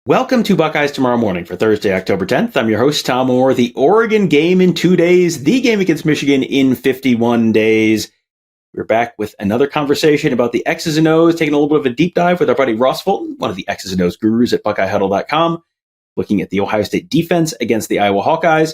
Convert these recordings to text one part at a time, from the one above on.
Welcome to Buckeyes Tomorrow Morning for Thursday, October 10th. I'm your host, Tom Orr. The Oregon game in 2 days, the game against Michigan in 51 days. We're back with another conversation about the X's and O's, taking a little bit of a deep dive with our buddy Ross Fulton, one of the X's and O's gurus at BuckeyeHuddle.com, looking at the Ohio State defense against the Iowa Hawkeyes,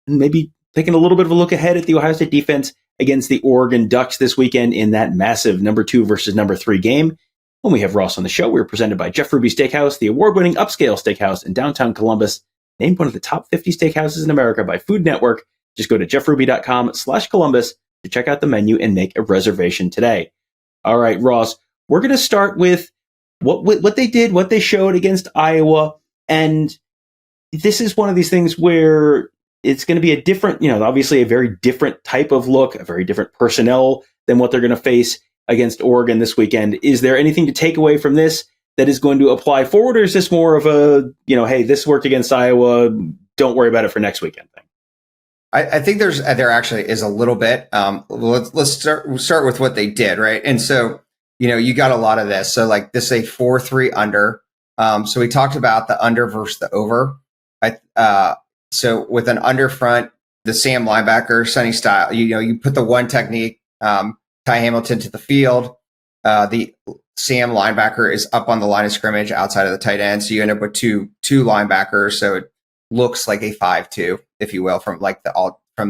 and maybe taking a little bit of a look ahead at the Ohio State defense against the Oregon Ducks this weekend in that massive number 2 versus number 3 game. When we have Ross on the show, we're presented by Jeff Ruby Steakhouse, the award-winning upscale steakhouse in downtown Columbus, named one of the top 50 steakhouses in America by Food Network. Just go to jeffruby.com/Columbus to check out the menu and make a reservation today. All right, Ross, we're going to start with what they did, what they showed against Iowa. And this is one of these things where it's going to be a different, obviously a very different type of look, a very different personnel than what they're going to face against Oregon this weekend. Is there anything to take away from this that is going to apply forward, or is this more of a, hey, this worked against Iowa, don't worry about it for next weekend thing? I think there actually is a little bit. Let's start with what they did, right? And so, you got a lot of this. So like this is a 4-3 under. So we talked about the under versus the over. So with an under front, the Sam linebacker, Sonny style, you put the one technique, Ty Hamilton to the field. The Sam linebacker is up on the line of scrimmage outside of the tight end. So you end up with two linebackers. So it looks like a 5-2, if you will, from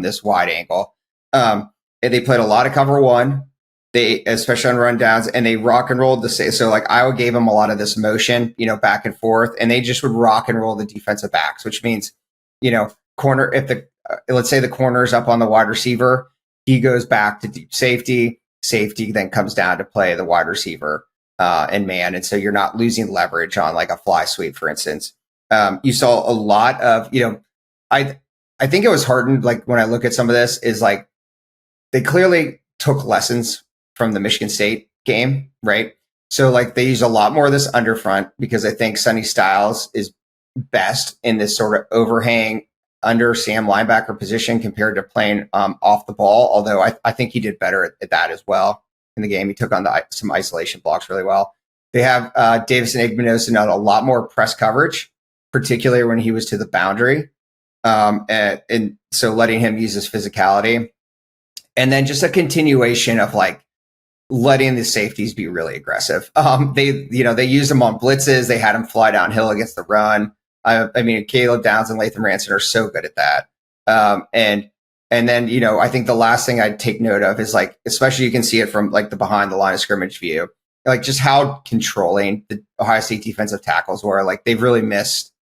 this wide angle. And they played a lot of cover one. They, especially on rundowns, and they rock and rolled so like Iowa gave them a lot of this motion, back and forth, and they just would rock and roll the defensive backs, which means, corner, let's say the corner is up on the wide receiver, he goes back to deep safety. Safety then comes down to play the wide receiver and man. And so you're not losing leverage on like a fly sweep, for instance. You saw a lot of, I think it was hardened. Like when I look at some of this is like, they clearly took lessons from the Michigan State game, right? So like they use a lot more of this under front because I think Sonny Styles is best in this sort of overhang under Sam linebacker position compared to playing off the ball. Although I think he did better at that as well in the game. He took on some isolation blocks really well. They have Davison Igbinosun on a lot more press coverage, particularly when he was to the boundary. And so letting him use his physicality. And then just a continuation of like letting the safeties be really aggressive. They used them on blitzes. They had him fly downhill against the run. I mean, Caleb Downs and Latham Ranson are so good at that. And then, I think the last thing I'd take note of is like, especially you can see it from like the behind the line of scrimmage view, like just how controlling the Ohio State defensive tackles were. Like they've really missed,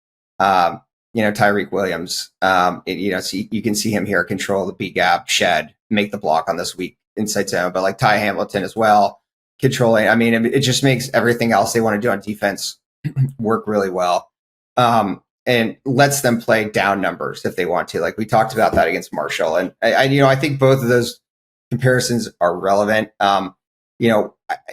Tyreek Williams. So you can see him here control the B gap, shed, make the block on this weak inside zone, but like Ty Hamilton as well, controlling. I mean, it just makes everything else they want to do on defense work really well. And lets them play down numbers if they want to. Like we talked about that against Marshall. And I think both of those comparisons are relevant. One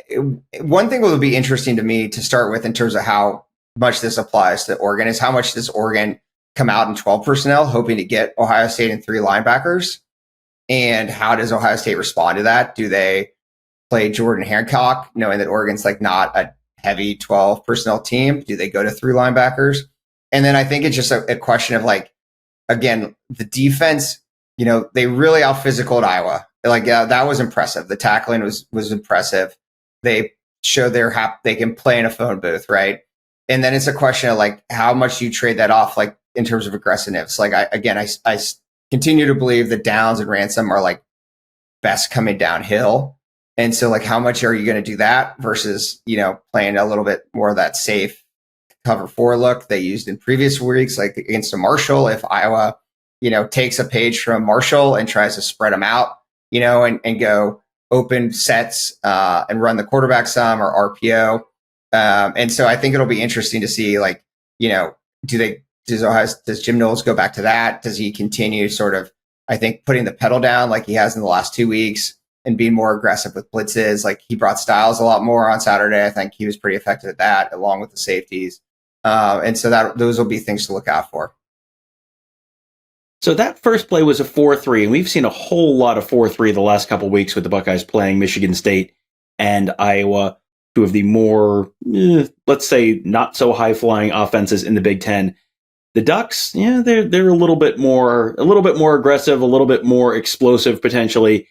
thing that would be interesting to me to start with in terms of how much this applies to Oregon is how much does Oregon come out in 12 personnel, hoping to get Ohio State in 3 linebackers. And how does Ohio State respond to that? Do they play Jordan Hancock, knowing that Oregon's like not a heavy 12 personnel team? Do they go to 3 linebackers? And then I think it's just a question of like, again, the defense, they really out physicaled Iowa. Like, that was impressive. The tackling was impressive. They showed they can play in a phone booth, right? And then it's a question of like, how much do you trade that off, like in terms of aggressiveness? Like, I continue to believe that Downs and Ransom are like best coming downhill. And so like, how much are you going to do that versus, playing a little bit more of that safe cover 4 look they used in previous weeks, like against a Marshall? If Iowa, takes a page from Marshall and tries to spread them out, and go open sets and run the quarterback some or RPO. And so I think it'll be interesting to see, like, does Jim Knowles go back to that? Does he continue sort of, I think, putting the pedal down like he has in the last 2 weeks and being more aggressive with blitzes? Like he brought Styles a lot more on Saturday. I think he was pretty effective at that, along with the safeties. And so those will be things to look out for. So that first play was a 4-3, and we've seen a whole lot of 4-3 the last couple of weeks with the Buckeyes playing Michigan State and Iowa. two of the more, let's say, not so high flying offenses in the Big Ten. The Ducks, yeah, they're a little bit more aggressive, a little bit more explosive potentially.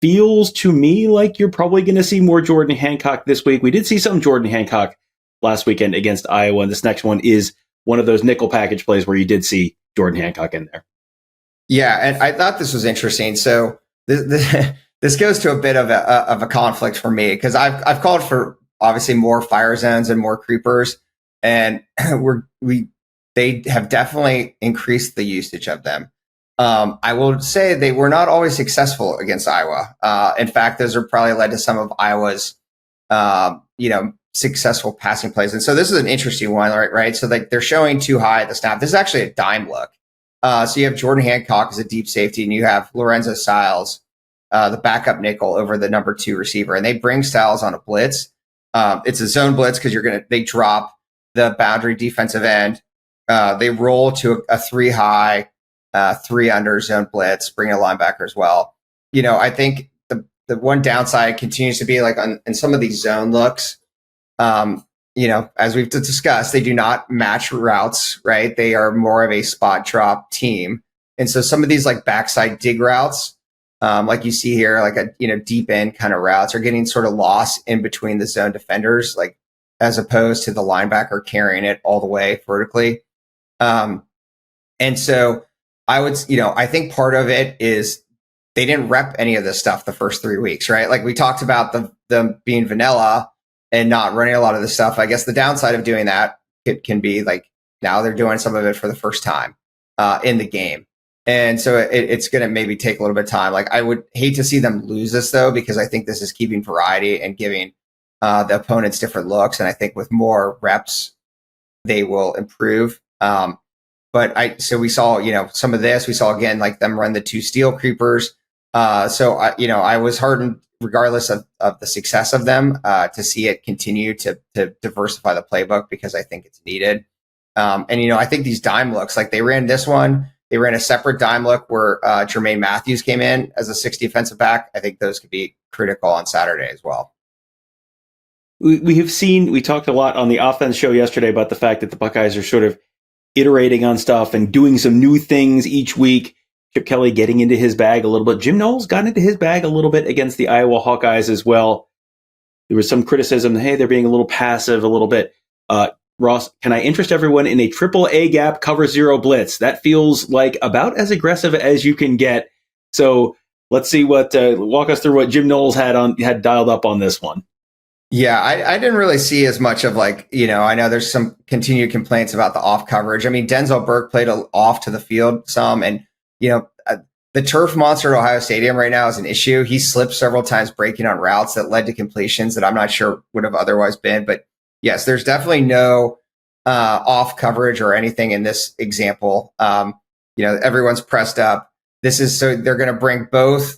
Feels to me like you're probably going to see more Jordan Hancock this week. We did see some Jordan Hancock last weekend against Iowa, and this next one is one of those nickel package plays where you did see Jordan Hancock in there. Yeah, and I thought this was interesting. So this goes to a bit of a conflict for me because I've called for obviously more fire zones and more creepers, and they have definitely increased the usage of them. I will say they were not always successful against Iowa. In fact, those are probably led to some of Iowa's, successful passing plays. And so this is an interesting one, right? So they're showing too high at the snap. This is actually a dime look. So you have Jordan Hancock as a deep safety, and you have Lorenzo Styles, the backup nickel over the number 2 receiver, and they bring Styles on a blitz. It's a zone blitz because they drop the boundary defensive end. They roll to a 3 high, 3 under zone blitz, bring a linebacker as well. I think the one downside continues to be like in some of these zone looks, as we've discussed, they do not match routes, right? They are more of a spot drop team. And so some of these like backside dig routes, like you see here, like a, deep end kind of routes are getting sort of lost in between the zone defenders, like as opposed to the linebacker carrying it all the way vertically. And so I think part of it is they didn't rep any of this stuff the first 3 weeks, right? Like we talked about them being vanilla and not running a lot of this stuff. I guess the downside of doing that, it can be like now they're doing some of it for the first time in the game. And so it's going to maybe take a little bit of time. Like I would hate to see them lose this though, because I think this is keeping variety and giving the opponents different looks. And I think with more reps, they will improve. So we saw, some of this, we saw again, like them run the 2 steel creepers. I was heartened regardless of the success of them, to see it continue to diversify the playbook because I think it's needed. I think these dime looks, like they ran this one, they ran a separate dime look where Jermaine Matthews came in as a 6 defensive back. I think those could be critical on Saturday as well. We talked a lot on the offense show yesterday about the fact that the Buckeyes are sort of iterating on stuff and doing some new things each week. Chip Kelly getting into his bag a little bit. Jim Knowles got into his bag a little bit against the Iowa Hawkeyes as well. There was some criticism, hey, they're being a little passive a little bit. Ross, can I interest everyone in a triple A gap cover 0 blitz? That feels like about as aggressive as you can get. So let's see walk us through what Jim Knowles had dialed up on this one. Yeah, I didn't really see as much of I know there's some continued complaints about the off coverage. I mean, Denzel Burke played off to the field some, and the turf monster at Ohio Stadium right now is an issue. He slipped several times breaking on routes that led to completions that I'm not sure would have otherwise been. But yes, there's definitely no off coverage or anything in this example. Everyone's pressed up. So they're going to bring both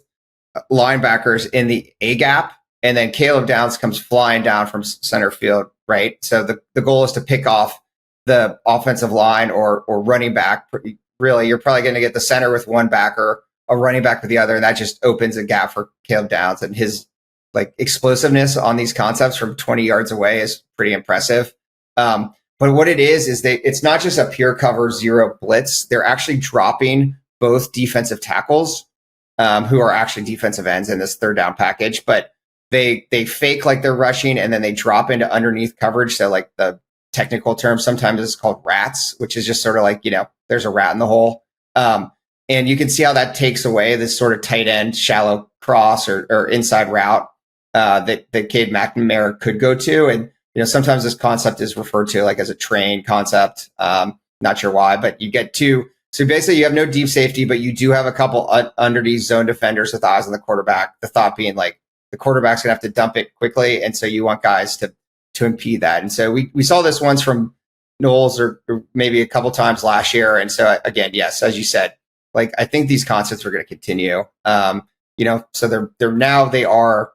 linebackers in the A gap, and then Caleb Downs comes flying down from center field, right? So the goal is to pick off the offensive line or running back. Really, you're probably going to get the center with one backer, a running back with the other, and that just opens a gap for Caleb Downs. And his explosiveness on these concepts from 20 yards away is pretty impressive. But what it is it's not just a pure cover 0 blitz. They're actually dropping both defensive tackles, who are actually defensive ends in this third down package, but they fake like they're rushing and then they drop into underneath coverage. So like the technical term sometimes it's called rats, which is just sort of like, there's a rat in the hole. And you can see how that takes away this sort of tight end, shallow cross or inside route that Cade McNamara could go to. And, sometimes this concept is referred to like as a train concept. Not sure why, but you get to, so basically you have no deep safety, but you do have a couple underneath zone defenders with eyes on the quarterback. The thought being like the quarterback's gonna have to dump it quickly. And so you want guys to impede that. And so we saw this once from Knowles or maybe a couple times last year. And so again, yes, as you said, I think these concepts are going to continue. So they are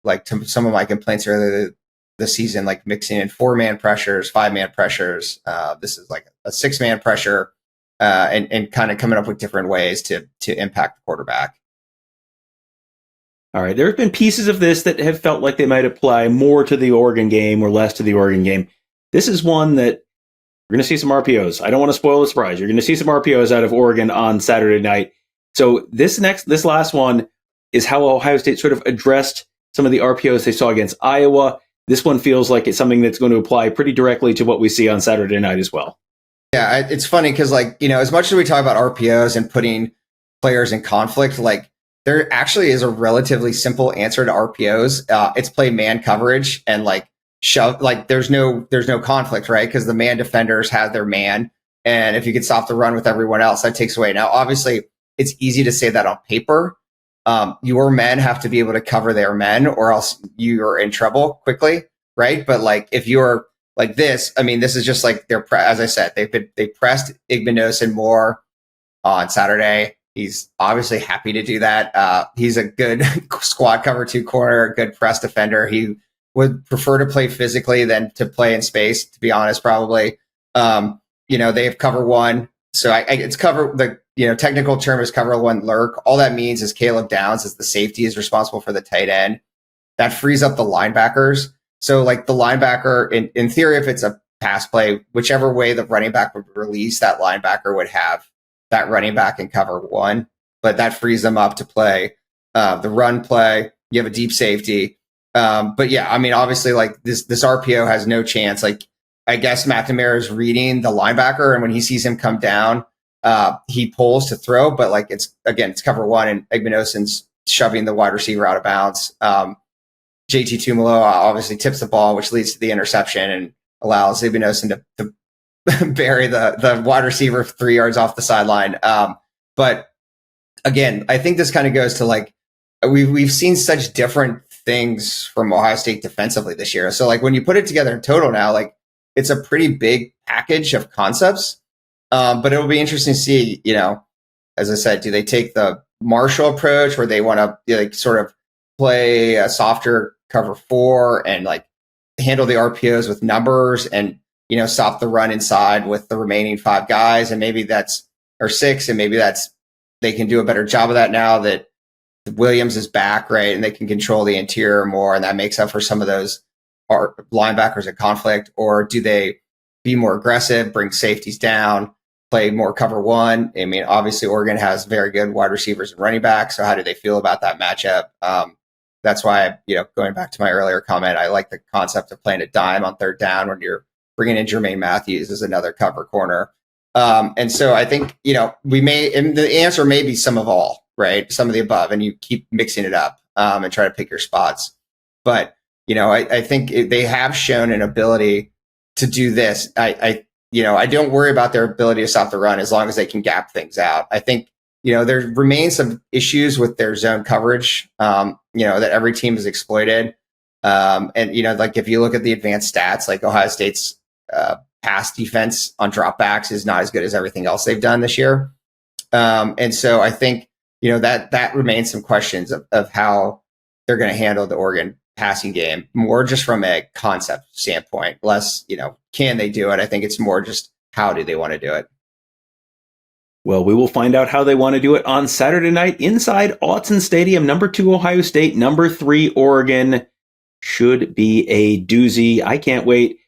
like to some of my complaints earlier this season, like mixing in 4-man pressures, 5-man pressures. This is like a 6-man pressure, and kind of coming up with different ways to impact the quarterback. All right. There have been pieces of this that have felt like they might apply more to the Oregon game or less to the Oregon game. This is one that we're going to see some RPOs. I don't want to spoil the surprise. You're going to see some RPOs out of Oregon on Saturday night. So this last one is how Ohio State sort of addressed some of the RPOs they saw against Iowa. This one feels like it's something that's going to apply pretty directly to what we see on Saturday night as well. Yeah, it's funny because, as much as we talk about RPOs and putting players in conflict, there actually is a relatively simple answer to RPOs. It's play man coverage and shove. There's no conflict, right? Because the man defenders have their man, and if you can stop the run with everyone else, that takes away. Now, obviously, it's easy to say that on paper. Your men have to be able to cover their men, or else you are in trouble quickly, right? But if you're like this, this is just as I said, they pressed Igbenogson more on Saturday. He's obviously happy to do that. He's a good squad cover 2 corner, a good press defender. He would prefer to play physically than to play in space, to be honest, probably. They have cover 1. So it's cover, the technical term is cover 1 lurk. All that means is Caleb Downs, as the safety, is responsible for the tight end. That frees up the linebackers. So the linebacker, in theory, if it's a pass play, whichever way the running back would release, that linebacker would have that running back in cover 1. But that frees them up to play the run play. You have a deep safety. But yeah, obviously this RPO has no chance. I guess McNamara is reading the linebacker, and when he sees him come down, he pulls to throw, but it's cover 1, and Igbenogson shoving the wide receiver out of bounds. JT TomOrrow obviously tips the ball, which leads to the interception and allows Igbenogson to bury the wide receiver 3 yards off the sideline. But again, I think this kind of goes to we've seen such different things from Ohio State defensively this year. So when you put it together in total now, it's a pretty big package of concepts. But it'll be interesting to see, as I said, do they take the Marshall approach where they want to sort of play a softer cover 4 and handle the RPOs with numbers and, stop the run inside with the remaining 5 guys. And maybe or 6. And maybe they can do a better job of that now that Williams is back, right? And they can control the interior more. And that makes up for some of those linebackers in conflict. Or do they be more aggressive, bring safeties down, play more cover 1? Obviously Oregon has very good wide receivers and running backs. So how do they feel about that matchup? That's why, going back to my earlier comment, I like the concept of playing a dime on 3rd down when you're bringing in Jermaine Matthews as another cover corner. And so I think, and the answer may be some of all, right? Some of the above, and you keep mixing it up and try to pick your spots. But, I think they have shown an ability to do this. I don't worry about their ability to stop the run as long as they can gap things out. I think, there remains some issues with their zone coverage, that every team has exploited. And, if you look at the advanced stats, Ohio State's pass defense on dropbacks is not as good as everything else they've done this year. And so I think, that remains some questions of how they're going to handle the Oregon passing game, more just from a concept standpoint, less, can they do it? I think it's more just how do they want to do it? Well, we will find out how they want to do it on Saturday night inside Autzen Stadium. Number 2, Ohio State. Number 3, Oregon. Should be a doozy. I can't wait.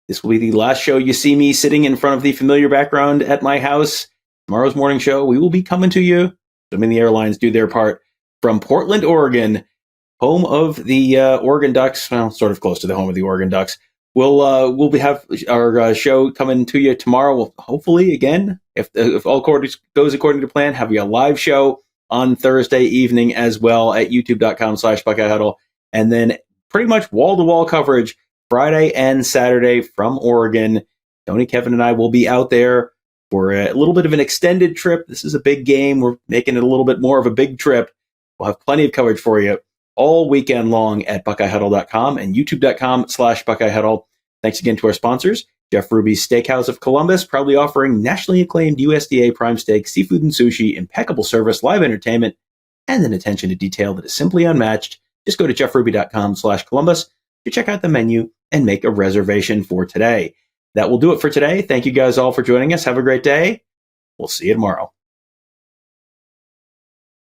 This will be the last show you see me sitting in front of the familiar background at my house. Tomorrow's morning show, we will be coming to you, assuming the airlines do their part, from Portland, Oregon, home of the Oregon Ducks. Well, sort of close to the home of the Oregon Ducks. We'll have our show coming to you tomorrow. We'll hopefully, again, if all goes according to plan, have you a live show on Thursday evening as well at youtube.com/Buckeye Huddle. And then pretty much wall-to-wall coverage Friday and Saturday from Oregon. Tony, Kevin, and I will be out there for a little bit of an extended trip. This is a big game. We're making it a little bit more of a big trip. We'll have plenty of coverage for you all weekend long at BuckeyeHuddle.com and youtube.com/Buckeye Huddle. Thanks again to our sponsors, Jeff Ruby's Steakhouse of Columbus, proudly offering nationally acclaimed USDA prime steak, seafood and sushi, impeccable service, live entertainment, and an attention to detail that is simply unmatched. Just go to jeffruby.com/Columbus to check out the menu and make a reservation for today. That will do it for today. Thank you guys all for joining us. Have a great day. We'll see you tomorrow.